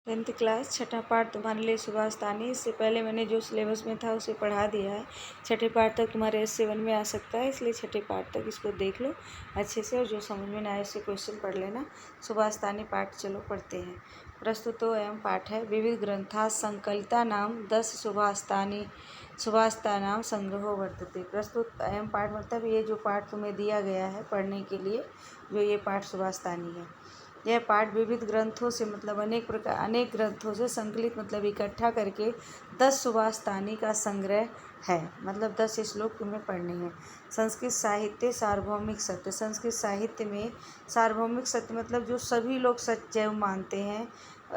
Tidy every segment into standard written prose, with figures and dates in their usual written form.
10th class छठा पाठ तुम्हारे लिए सुभाष तानी। इससे पहले मैंने जो सिलेबस में था उसे पढ़ा दिया है। छठे पाठ तक तुम्हारे S7 में आ सकता है, इसलिए छठे पाठ तक इसको देख लो अच्छे से, और जो समझ में ना आए उससे क्वेश्चन पढ़ लेना। सुभाष तानी पाठ चलो पढ़ते हैं। प्रस्तुतो अयम पाठ है। विविध ग्रंथा संकलिता नाम 10 सुभाषितानाम संग्रहो वर्तते। प्रस्तुत अयम पाठ मतलब ये जो पाठ तुम्हें दिया गया है पढ़ने के लिए, जो ये पाठ सुभाष तानी है। यह पाठ विविध ग्रंथों से मतलब अनेक ग्रंथों से संकलित मतलब इकट्ठा करके 10 सुभाष तानी का संग्रह है। मतलब 10 श्लोक तुम्हें पढ़ने हैं। संस्कृत साहित्य सार्वभौमिक सत्य। संस्कृत साहित्य में सार्वभौमिक सत्य मतलब जो सभी लोग सत्य मानते हैं,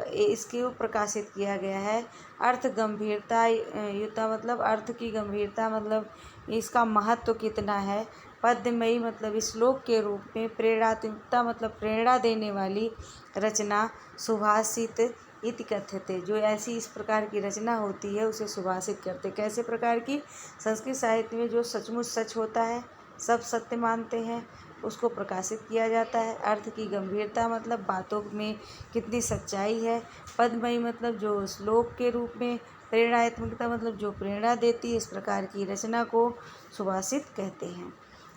इसके प्रकाशित किया गया है। अर्थ गंभीरता युता मतलब अर्थ की गंभीरता मतलब इसका महत्व कितना है। पद्यमयी मतलब श्लोक के रूप में। प्रेरणात्मकता मतलब प्रेरणा देने वाली रचना। सुभाषित इति कथ्यते, जो ऐसी इस प्रकार की रचना होती है उसे सुभाषित करते। कैसे प्रकार की? संस्कृत साहित्य में जो सचमुच सच होता है, सब सत्य मानते हैं, उसको प्रकाशित किया जाता है। अर्थ की गंभीरता मतलब बातों में कितनी सच्चाई है। पद्यमयी मतलब जो श्लोक के रूप में। प्रेरणात्मकता मतलब जो प्रेरणा देती है, इस प्रकार की रचना को सुभाषित कहते हैं।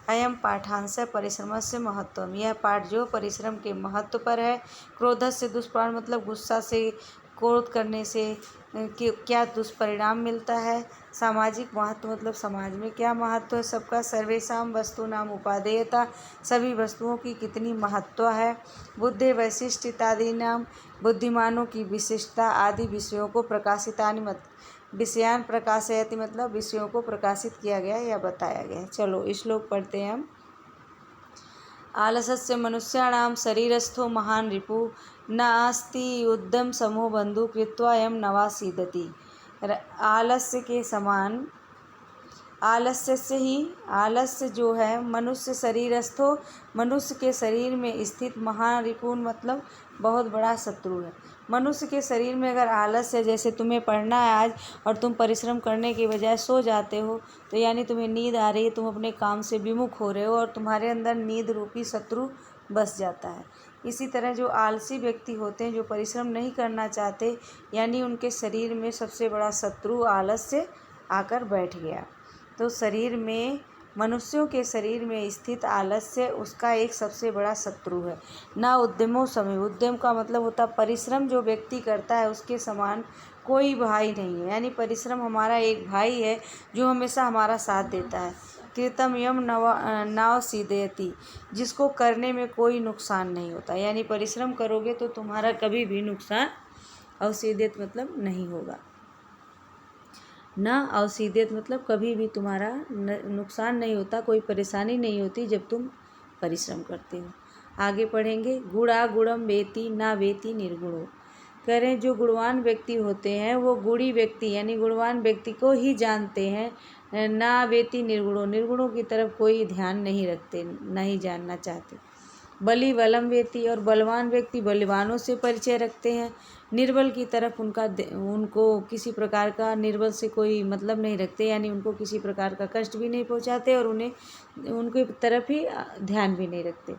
अयम पाठांश परिश्रमस्य महत्वम। यह पाठ जो परिश्रम के महत्व पर है। क्रोधस्य दुष्परिणाम मतलब गुस्सा से, क्रोध करने से क्या दुष्परिणाम मिलता है। सामाजिक महत्व मतलब समाज में क्या महत्व है सबका। सर्वेषां वस्तूनाम उपादेयता, सभी वस्तुओं की कितनी महत्व है। बुद्धि वैशिष्ट्यतादीनाम, बुद्धिमानों की विशिष्टता आदि विषयों को प्रकाशितानि मत विषयान प्रकाशयति मतलब विषयों को प्रकाशित किया गया या बताया गया। चलो श्लोक पढ़ते हैं हम। आलसस्य मनुष्याणां शरीरस्थो महान रिपु, नास्ति उद्यम समूह बंधु कृत्वा यम नवा सीदति। आलस्य के समान, आलस्य से ही, आलस्य जो है मनुष्य शरीरस्थो, मनुष्य के शरीर में स्थित, महान रिपुन मतलब बहुत बड़ा शत्रु है। मनुष्य के शरीर में अगर आलस्य, जैसे तुम्हें पढ़ना है आज और तुम परिश्रम करने के बजाय सो जाते हो, तो यानी तुम्हें नींद आ रही है, तुम अपने काम से विमुख हो रहे हो और तुम्हारे अंदर नींद रूपी शत्रु बस जाता है। इसी तरह जो आलसी व्यक्ति होते हैं, जो परिश्रम नहीं करना चाहते, यानी उनके शरीर में सबसे बड़ा शत्रु आलस्य आकर बैठ गया। तो शरीर में, मनुष्यों के शरीर में स्थित आलस्य उसका एक सबसे बड़ा शत्रु है। ना उद्यमों समय, उद्यम का मतलब होता परिश्रम जो व्यक्ति करता है उसके समान कोई भाई नहीं है। यानी परिश्रम हमारा एक भाई है जो हमेशा हमारा साथ देता है। कृतम यम नाव सीदयति, जिसको करने में कोई नुकसान नहीं होता। यानी परिश्रम करोगे तो तुम्हारा कभी भी नुकसान अवसीदित मतलब नहीं होगा। ना अवसीदित मतलब कभी भी तुम्हारा नुकसान नहीं होता, कोई परेशानी नहीं होती जब तुम परिश्रम करते हो। आगे पढ़ेंगे। गुणा गुणम वेति ना वेति निर्गुणो। कह रहे हैं जो गुणवान व्यक्ति होते हैं वो गुणी व्यक्ति यानी गुणवान व्यक्ति को ही जानते हैं। ना वेति निर्गुणों, निर्गुणों की तरफ कोई ध्यान नहीं रखते, नहीं जानना चाहते। बली बलम वेति, और बलवान व्यक्ति बलवानों से परिचय रखते हैं। निर्बल की तरफ उनको किसी प्रकार का, निर्बल से कोई मतलब नहीं रखते, यानी उनको किसी प्रकार का कष्ट भी नहीं पहुंचाते और उन्हें उनकी तरफ ही ध्यान भी नहीं रखते।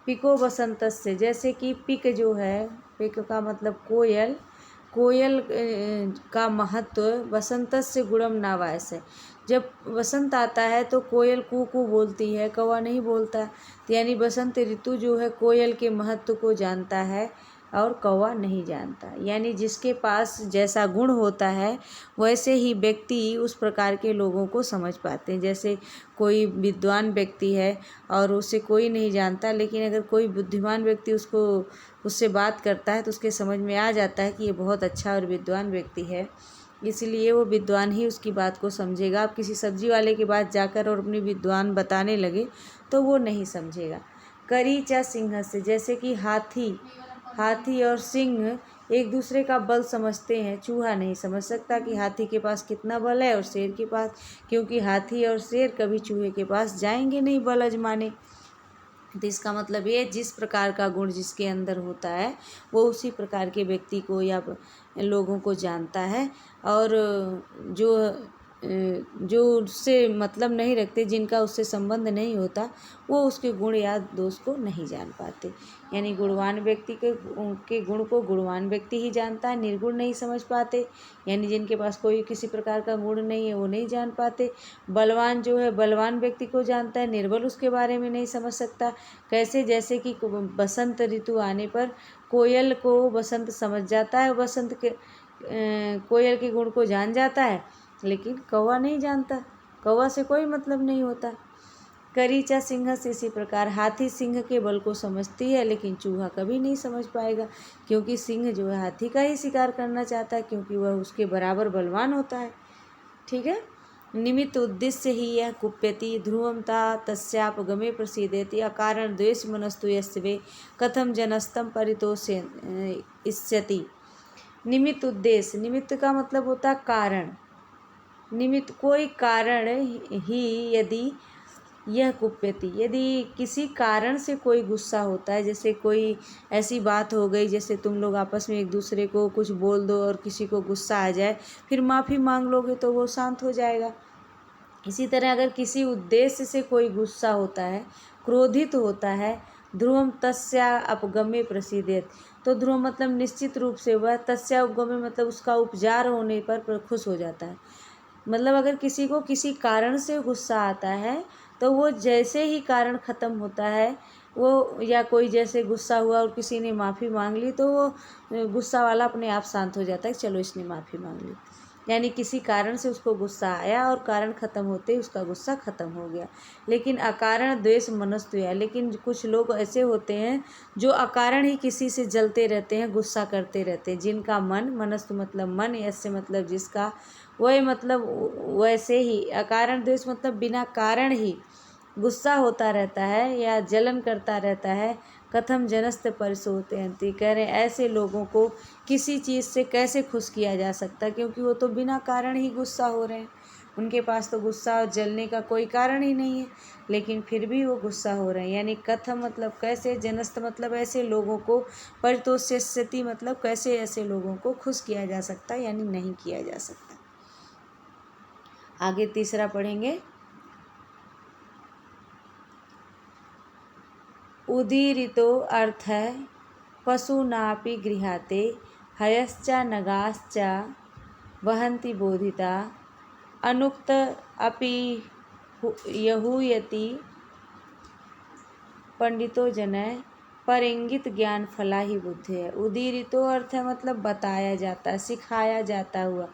पिको वसंतस्य, जैसे कि पिक जो है, पिक का मतलब कोयल, कोयल का महत्व। वसंतस्य गुणम नावायस, जब वसंत आता है तो कोयल कू कू बोलती है, कौवा नहीं बोलता। तो यानी बसंत ऋतु जो है कोयल के महत्व को जानता है और कौवा नहीं जानता। यानी जिसके पास जैसा गुण होता है वैसे ही व्यक्ति उस प्रकार के लोगों को समझ पाते हैं। जैसे कोई विद्वान व्यक्ति है और उसे कोई नहीं जानता, लेकिन अगर कोई बुद्धिमान व्यक्ति उससे बात करता है तो उसके समझ में आ जाता है कि ये बहुत अच्छा और विद्वान व्यक्ति है, इसलिए वो विद्वान ही उसकी बात को समझेगा। आप किसी सब्जी वाले के पास जाकर और अपनी विद्वान बताने लगे तो वो नहीं समझेगा। करी चा सिंह से, जैसे कि हाथी और सिंह एक दूसरे का बल समझते हैं। चूहा नहीं समझ सकता कि हाथी के पास कितना बल है और शेर के पास, क्योंकि हाथी और शेर कभी चूहे के पास जाएंगे नहीं बल आजमाने। तो इसका मतलब ये, जिस प्रकार का गुण जिसके अंदर होता है वो उसी प्रकार के व्यक्ति को या लोगों को जानता है। और जो जो उससे मतलब नहीं रखते, जिनका उससे संबंध नहीं होता, वो उसके गुण या दोष को नहीं जान पाते। यानी गुणवान व्यक्ति के गुण को गुणवान व्यक्ति ही जानता है, निर्गुण नहीं समझ पाते। यानी जिनके पास कोई किसी प्रकार का गुण नहीं है वो नहीं जान पाते। बलवान जो है बलवान व्यक्ति को जानता है, निर्बल उसके बारे में नहीं समझ सकता। कैसे? जैसे कि बसंत ऋतु आने पर कोयल को बसंत समझ जाता है, बसंत के कोयल के गुण को जान जाता है, लेकिन कौवा नहीं जानता, कौवा से कोई मतलब नहीं होता। करीचा सिंह से इसी प्रकार हाथी सिंह के बल को समझती है, लेकिन चूहा कभी नहीं समझ पाएगा, क्योंकि सिंह जो है हाथी का ही शिकार करना चाहता है, क्योंकि वह उसके बराबर बलवान होता है। ठीक है। निमित्त उद्देश्य ही यह कुप्यति ध्रुवमता तस्यापगमे प्रसीदेति अकारण द्वेष मनस्तु यस्य वे कथम जनस्तम परितोष्यति। निमित्त उद्देश्य, निमित्त का मतलब होता है कारण। निमित्त कोई कारण ही यदि यह कुप्यति, यदि किसी कारण से कोई गुस्सा होता है, जैसे कोई ऐसी बात हो गई, जैसे तुम लोग आपस में एक दूसरे को कुछ बोल दो और किसी को गुस्सा आ जाए, फिर माफ़ी मांग लोगे तो वो शांत हो जाएगा। इसी तरह अगर किसी उद्देश्य से कोई गुस्सा होता है, क्रोधित होता है, ध्रुवम तस्या अपगम्य प्रसिद्धेत, तो ध्रुव मतलब निश्चित रूप से वह, तस्या उपगम्य मतलब उसका उपजार होने पर खुश हो जाता है। मतलब अगर किसी को किसी कारण से गुस्सा आता है, तो वो जैसे ही कारण ख़त्म होता है, वो या कोई जैसे गुस्सा हुआ और किसी ने माफ़ी मांग ली, तो वो गुस्सा वाला अपने आप शांत हो जाता है, चलो इसने माफ़ी मांग ली। यानी किसी कारण से उसको गुस्सा आया और कारण ख़त्म होते ही उसका गुस्सा ख़त्म हो गया। लेकिन अकारण द्वेष मनस्तु है, लेकिन कुछ लोग ऐसे होते हैं जो अकारण ही किसी से जलते रहते हैं, गुस्सा करते रहते हैं, जिनका मन, मनस्तु मतलब मन, ऐसे मतलब जिसका, वह मतलब वैसे ही अकारण द्वेष मतलब बिना कारण ही गुस्सा होता रहता है या जलन करता रहता है। कथम जनस्त परिशोधयन्ति, कह रहे ऐसे लोगों को किसी चीज़ से कैसे खुश किया जा सकता है, क्योंकि वो तो बिना कारण ही गुस्सा हो रहे हैं, उनके पास तो गुस्सा और जलने का कोई कारण ही नहीं है, लेकिन फिर भी वो गुस्सा हो रहे हैं। यानी कथम मतलब कैसे, जनस्त मतलब ऐसे लोगों को, परितोष्यति मतलब कैसे ऐसे लोगों को खुश किया जा सकता है, यानी नहीं किया जा सकता। आगे तीसरा पढ़ेंगे। उदीरितो अर्थ पशूनापि गृहाते हयश्च नगाश्च वहन्ति बोधिता अनुक्त अपि यहूयति पंडितो जनय पर इंगित ज्ञान फला ही बुद्धि है। उदीरितो अर्थ है मतलब बताया जाता, सिखाया जाता हुआ।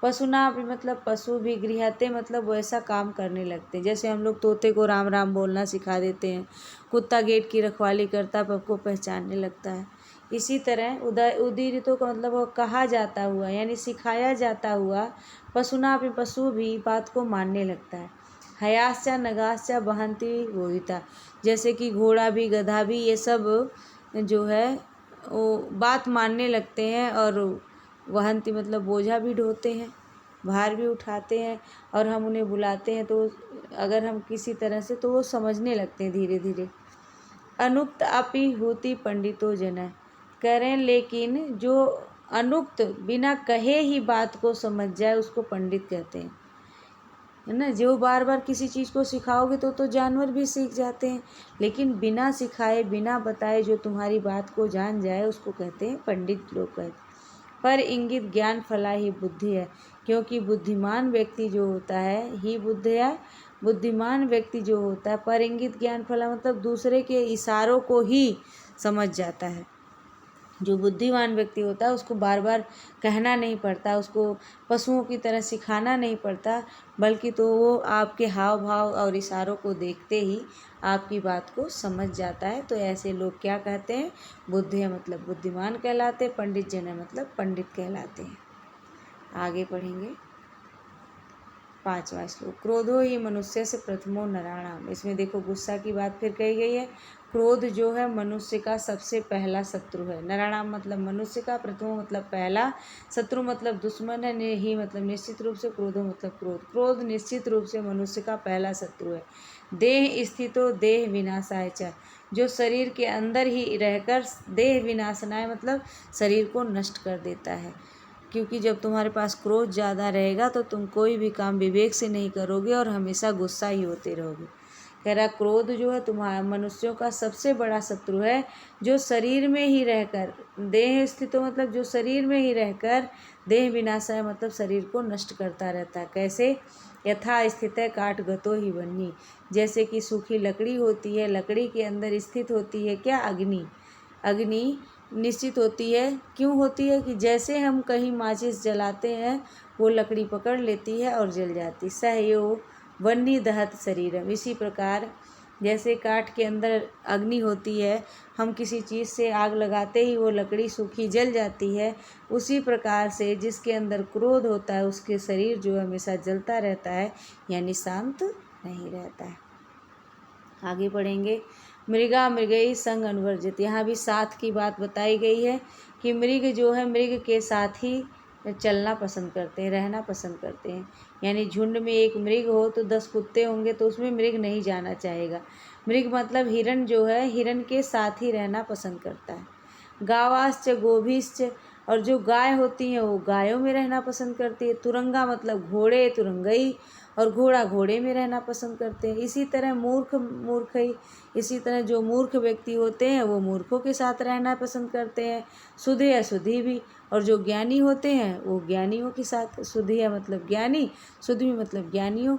पशुना भी मतलब पशु भी, गृहते मतलब वैसा काम करने लगते हैं, जैसे हम लोग तोते को राम राम बोलना सिखा देते हैं, कुत्ता गेट की रखवाली करता है, आपको पहचानने लगता है। इसी तरह उदीरितो का मतलब वो कहा जाता हुआ, यानी सिखाया जाता हुआ। पशुना भी, पशु भी बात को मानने लगता है। हयास्या नगास्या बहंती बोधिता, जैसे कि घोड़ा भी, गधा भी, ये सब जो है वो बात मानने लगते हैं, और वहंती मतलब बोझा भी ढोते हैं, भार भी उठाते हैं, और हम उन्हें बुलाते हैं तो अगर हम किसी तरह से, तो वो समझने लगते हैं धीरे धीरे। अनुक्त अपि होती पंडितो जन, कह रहे हैं लेकिन जो अनुक्त बिना कहे ही बात को समझ जाए उसको पंडित कहते हैं, है ना। जो बार बार किसी चीज़ को सिखाओगे तो जानवर भी सीख जाते हैं, लेकिन बिना सिखाए बिना बताए जो तुम्हारी बात को जान जाए उसको कहते हैं पंडित लोग कहते हैं। पर इंगित ज्ञान फला ही बुद्धि है, क्योंकि बुद्धिमान व्यक्ति जो होता है ही बुद्धि है, बुद्धिमान व्यक्ति जो होता है पर इंगित ज्ञान फला मतलब दूसरे के इशारों को ही समझ जाता है। जो बुद्धिमान व्यक्ति होता है उसको बार बार कहना नहीं पड़ता, उसको पशुओं की तरह सिखाना नहीं पड़ता, बल्कि तो वो आपके हाव भाव और इशारों को देखते ही आपकी बात को समझ जाता है। तो ऐसे लोग क्या कहते हैं, बुद्धि मतलब बुद्धिमान कहलाते हैं, पंडित जन मतलब पंडित कहलाते हैं। आगे पढ़ेंगे 5वां श्लोक। क्रोधो ही मनुष्य से प्रथमो नराणाम, इसमें देखो गुस्सा की बात फिर कही गई है। क्रोध जो है मनुष्य का सबसे पहला शत्रु है। नराणाम मतलब मनुष्य का, प्रथमो मतलब पहला, शत्रु मतलब दुश्मन है, ही मतलब निश्चित रूप से, क्रोधो मतलब क्रोध। क्रोध निश्चित रूप से मनुष्य का पहला शत्रु है। देह स्थितो देह विनाशाय च, जो शरीर के अंदर ही रहकर देह विनाशनाय मतलब शरीर को नष्ट कर देता है। क्योंकि जब तुम्हारे पास क्रोध ज़्यादा रहेगा तो तुम कोई भी काम विवेक से नहीं करोगे और हमेशा गुस्सा ही होते रहोगे। कह रहा क्रोध जो है तुम्हारा मनुष्यों का सबसे बड़ा शत्रु है, जो शरीर में ही रहकर देह स्थित हो, मतलब जो शरीर में ही रहकर देह विनाशाय मतलब शरीर को नष्ट करता रहता है। कैसे? यथा स्थित है काट गतो ही बन्ही, जैसे कि सूखी लकड़ी होती है, लकड़ी के अंदर स्थित होती है क्या? अग्नि। अग्नि निश्चित होती है, क्यों होती है? कि जैसे हम कहीं माचिस जलाते हैं वो लकड़ी पकड़ लेती है और जल जाती। सहयोग वन्नी दहत शरीरम, इसी प्रकार जैसे काठ के अंदर अग्नि होती है, हम किसी चीज़ से आग लगाते ही वो लकड़ी सूखी जल जाती है, उसी प्रकार से जिसके अंदर क्रोध होता है उसके शरीर जो हमेशा जलता रहता है, यानी शांत नहीं रहता है। आगे पढ़ेंगे। मृगा मृगई संग अनुवर्जित, यहाँ भी साथ की बात बताई गई है कि मृग जो है मृग के साथ ही चलना पसंद करते हैं, रहना पसंद करते हैं। यानी झुंड में एक मृग हो तो 10 कुत्ते होंगे तो उसमें मृग नहीं जाना चाहेगा। मृग मतलब हिरण जो है हिरण के साथ ही रहना पसंद करता है। गावाश्च गोभिश्च, और जो गाय होती हैं वो गायों में रहना पसंद करती है। तुरंगा मतलब घोड़े, तुरंगई, और घोड़ा घोड़े में रहना पसंद करते हैं। इसी तरह मूर्ख मूर्खई, इसी तरह जो मूर्ख व्यक्ति होते हैं वो मूर्खों के साथ रहना पसंद करते हैं। सुधी है सुधी भी, और जो ज्ञानी होते हैं वो ज्ञानियों के साथ, सुधी है मतलब ज्ञानी, सुधी मतलब ज्ञानियों,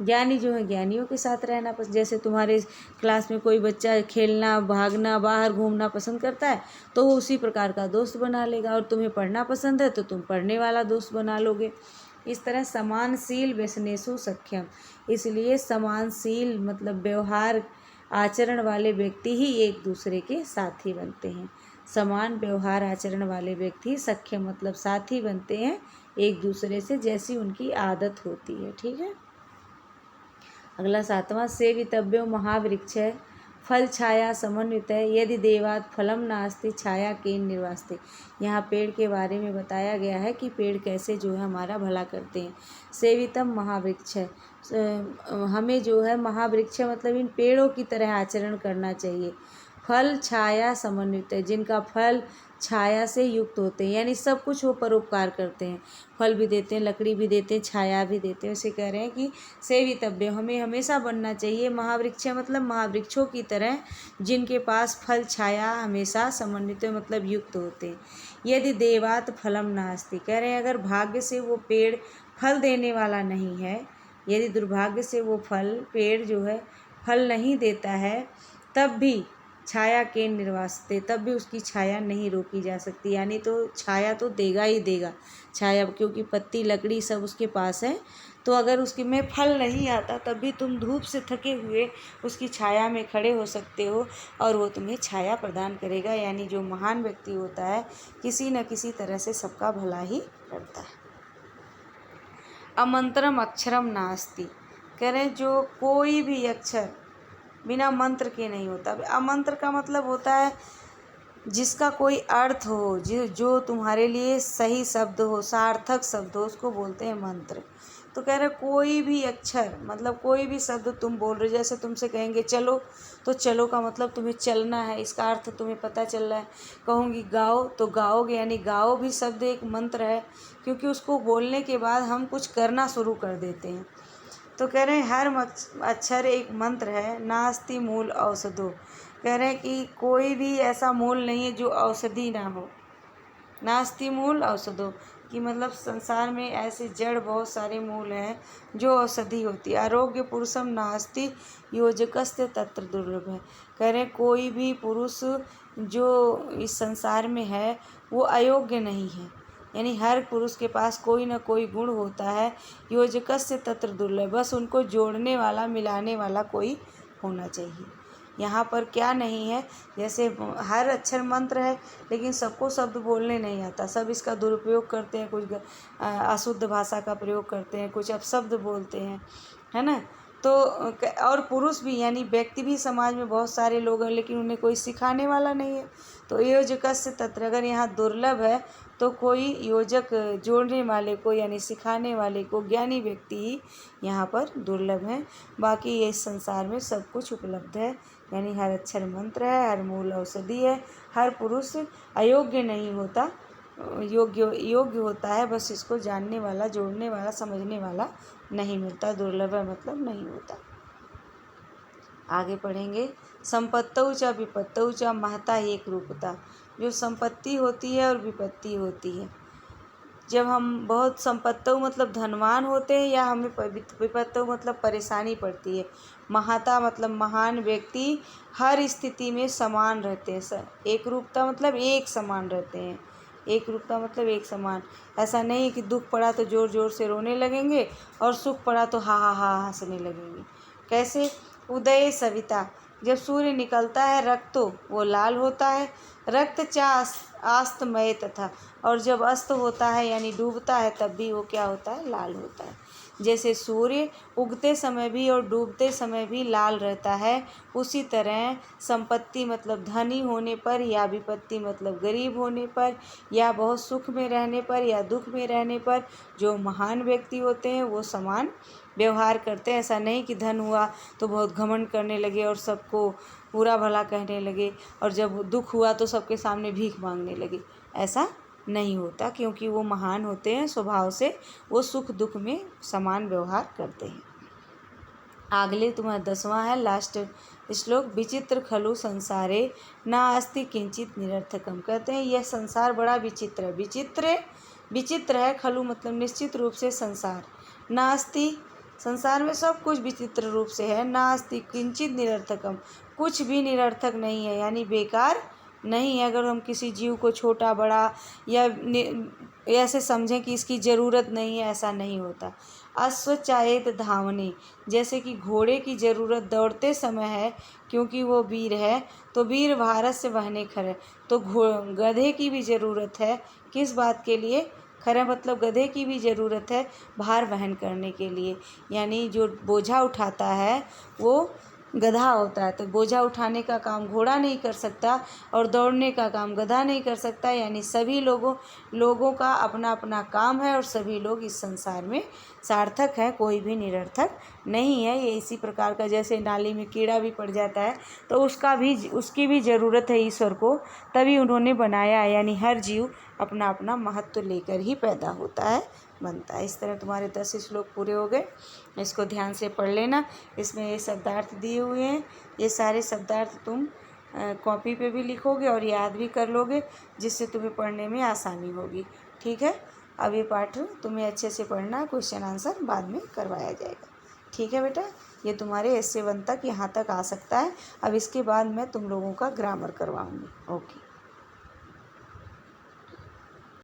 ज्ञानी जो है ज्ञानियों के साथ रहना पसंद। जैसे तुम्हारे क्लास में कोई बच्चा खेलना भागना बाहर घूमना पसंद करता है तो वो उसी प्रकार का दोस्त बना लेगा, और तुम्हें पढ़ना पसंद है तो तुम पढ़ने वाला दोस्त बना लोगे। इस तरह समानशील व्यसनेषु सख्यम, इसलिए समानशील मतलब व्यवहार आचरण वाले व्यक्ति ही एक दूसरे के साथी बनते हैं। समान व्यवहार आचरण वाले व्यक्ति सख्य मतलब साथी बनते हैं एक दूसरे से, जैसी उनकी आदत होती है। ठीक है। अगला 7वां, सेवितव्यो महावृक्ष है फल छाया समन्वित है, यदि देवात फलम नास्ति छाया केन निर्वास्ते। यहाँ पेड़ के बारे में बताया गया है कि पेड़ कैसे जो है हमारा भला करते हैं। सेवितम महावृक्ष है, हमें जो है महावृक्ष मतलब इन पेड़ों की तरह आचरण करना चाहिए। फल छाया समन्वित है, जिनका फल छाया से युक्त होते हैं, यानी सब कुछ वो परोपकार करते हैं, फल भी देते हैं, लकड़ी भी देते हैं, छाया भी देते हैं। उसे कह रहे हैं कि सेवितव्य, हमें हमेशा बनना चाहिए महावृक्ष मतलब महावृक्षों की तरह, जिनके पास फल छाया हमेशा समन्वित मतलब युक्त होते हैं। यदि देवात फलम नास्ति, कह रहे हैं अगर भाग्य से वो पेड़ फल देने वाला नहीं है, यदि दुर्भाग्य से वो पेड़ जो है फल नहीं देता है, तब भी छाया के निर्वास्ते, तब भी उसकी छाया नहीं रोकी जा सकती, यानी तो छाया तो देगा ही देगा छाया, क्योंकि पत्ती लकड़ी सब उसके पास है। तो अगर उसके में फल नहीं आता तब भी तुम धूप से थके हुए उसकी छाया में खड़े हो सकते हो और वो तुम्हें छाया प्रदान करेगा। यानी जो महान व्यक्ति होता है किसी न किसी तरह से सबका भला ही करता है। अमंत्रम अक्षरम नास्ति, कह रहे जो कोई भी अक्षर बिना मंत्र के नहीं होता। अमंत्र का मतलब होता है जिसका कोई अर्थ हो, जो तुम्हारे लिए सही शब्द हो, सार्थक शब्द हो, उसको बोलते हैं मंत्र। तो कह रहे कोई भी अक्षर मतलब कोई भी शब्द तुम बोल रहे, जैसे तुमसे कहेंगे चलो, तो चलो का मतलब तुम्हें चलना है, इसका अर्थ तुम्हें पता चल रहा है। कहूँगी गाओ तो गाओगे, यानी गाओ भी शब्द एक मंत्र है, क्योंकि उसको बोलने के बाद हम कुछ करना शुरू कर देते हैं। तो कह रहे हैं हर अक्षर एक मंत्र है। नास्ति मूल औषधो, कह रहे हैं कि कोई भी ऐसा मूल नहीं है जो औषधि ना हो। नास्ति मूल औषधो कि मतलब संसार में ऐसे जड़ बहुत सारे मूल हैं जो औषधि होती है। आरोग्य पुरुषम नास्ति योजकस्य तत्र दुर्लभ है, कह रहे हैं कोई भी पुरुष जो इस संसार में है वो अयोग्य नहीं है, यानी हर पुरुष के पास कोई ना कोई गुण होता है। योजकस्य तत्र दुर्लभ, बस उनको जोड़ने वाला मिलाने वाला कोई होना चाहिए। यहाँ पर क्या नहीं है, जैसे हर अक्षर मंत्र है लेकिन सबको शब्द बोलने नहीं आता, सब इसका दुरुपयोग करते हैं, कुछ अशुद्ध भाषा का प्रयोग करते हैं, कुछ अपशब्द बोलते हैं, है ना। तो और पुरुष भी यानी व्यक्ति भी समाज में बहुत सारे लोग हैं लेकिन उन्हें कोई सिखाने वाला नहीं है। तो योजकस्य तत्र, अगर यहाँ दुर्लभ है तो कोई योजक जोड़ने वाले को यानी सिखाने वाले को, ज्ञानी व्यक्ति ही यहाँ पर दुर्लभ हैं। बाकी ये इस संसार में सब कुछ उपलब्ध है, यानी हर अक्षर मंत्र है, हर मूल औषधि है, हर पुरुष अयोग्य नहीं होता योग्य योग्य होता है, बस इसको जानने वाला, जोड़ने वाला, समझने वाला नहीं मिलता। दुर्लभ है मतलब नहीं होता। आगे पढ़ेंगे। संपत्तौ च विपत्तौ च महता एक रूपता। जो संपत्ति होती है और विपत्ति होती है, जब हम बहुत संपत्तौ मतलब धनवान होते हैं या हमें विपत्तौ मतलब परेशानी पड़ती है। महता मतलब महान व्यक्ति हर स्थिति में समान रहते हैं। एक रूपता मतलब एक समान रहते हैं। एक रूपता मतलब एक समान। ऐसा नहीं कि दुख पड़ा तो ज़ोर ज़ोर से रोने लगेंगे और सुख पड़ा तो हा हा हा हंसने लगेंगे। कैसे? उदय सविता, जब सूर्य निकलता है रक्त तो वो लाल होता है, रक्त चा आस्तमय तथा, और जब अस्त होता है यानी डूबता है तब भी वो क्या होता है? लाल होता है। जैसे सूर्य उगते समय भी और डूबते समय भी लाल रहता है, उसी तरह संपत्ति मतलब धनी होने पर या विपत्ति मतलब गरीब होने पर या बहुत सुख में रहने पर या दुख में रहने पर जो महान व्यक्ति होते हैं वो समान व्यवहार करते हैं। ऐसा नहीं कि धन हुआ तो बहुत घमंड करने लगे और सबको बुरा भला कहने लगे, और जब दुख हुआ तो सबके सामने भीख मांगने लगे। ऐसा नहीं होता, क्योंकि वो महान होते हैं स्वभाव से, वो सुख दुख में समान व्यवहार करते हैं। अगले तुम्हारा 10वां है लास्ट श्लोक। विचित्र खलु संसारे ना अस्ति किंचित निरर्थकम। कहते हैं यह संसार बड़ा विचित्र है। विचित्र है, खलु मतलब निश्चित रूप से संसार, ना अस्ति संसार में सब कुछ विचित्र रूप से है, ना अस्ति किंचित निरर्थकम कुछ भी निरर्थक नहीं है, यानी बेकार नहीं है। अगर हम किसी जीव को छोटा बड़ा या ऐसे समझें कि इसकी ज़रूरत नहीं है, ऐसा नहीं होता। अश्वचायत धावने, जैसे कि घोड़े की ज़रूरत दौड़ते समय है क्योंकि वो वीर है, तो वीर भारत से वहने खरे, तो गधे की भी ज़रूरत है। किस बात के लिए? खरे मतलब गधे की भी ज़रूरत है भार वहन करने के लिए, यानी जो बोझा उठाता है वो गधा होता है। तो बोझा उठाने का काम घोड़ा नहीं कर सकता और दौड़ने का काम गधा नहीं कर सकता, यानी सभी लोगों का अपना अपना काम है और सभी लोग इस संसार में सार्थक है, कोई भी निरर्थक नहीं है। ये इसी प्रकार का, जैसे नाली में कीड़ा भी पड़ जाता है तो उसकी भी ज़रूरत है ईश्वर को, तभी उन्होंने बनाया है, यानी हर जीव अपना अपना महत्व लेकर ही पैदा होता है, बनता है। इस तरह तुम्हारे 10 श्लोक पूरे हो गए। इसको ध्यान से पढ़ लेना। इसमें ये शब्दार्थ दिए हुए हैं, ये सारे शब्दार्थ तुम कॉपी पे भी लिखोगे और याद भी कर लोगे, जिससे तुम्हें पढ़ने में आसानी होगी। ठीक है, अब ये पाठ तुम्हें अच्छे से पढ़ना, क्वेश्चन आंसर बाद में करवाया जाएगा। ठीक है बेटा, ये तुम्हारे essay 1 तक यहाँ तक आ सकता है। अब इसके बाद मैं तुम लोगों का ग्रामर करवाऊँगी। ओके।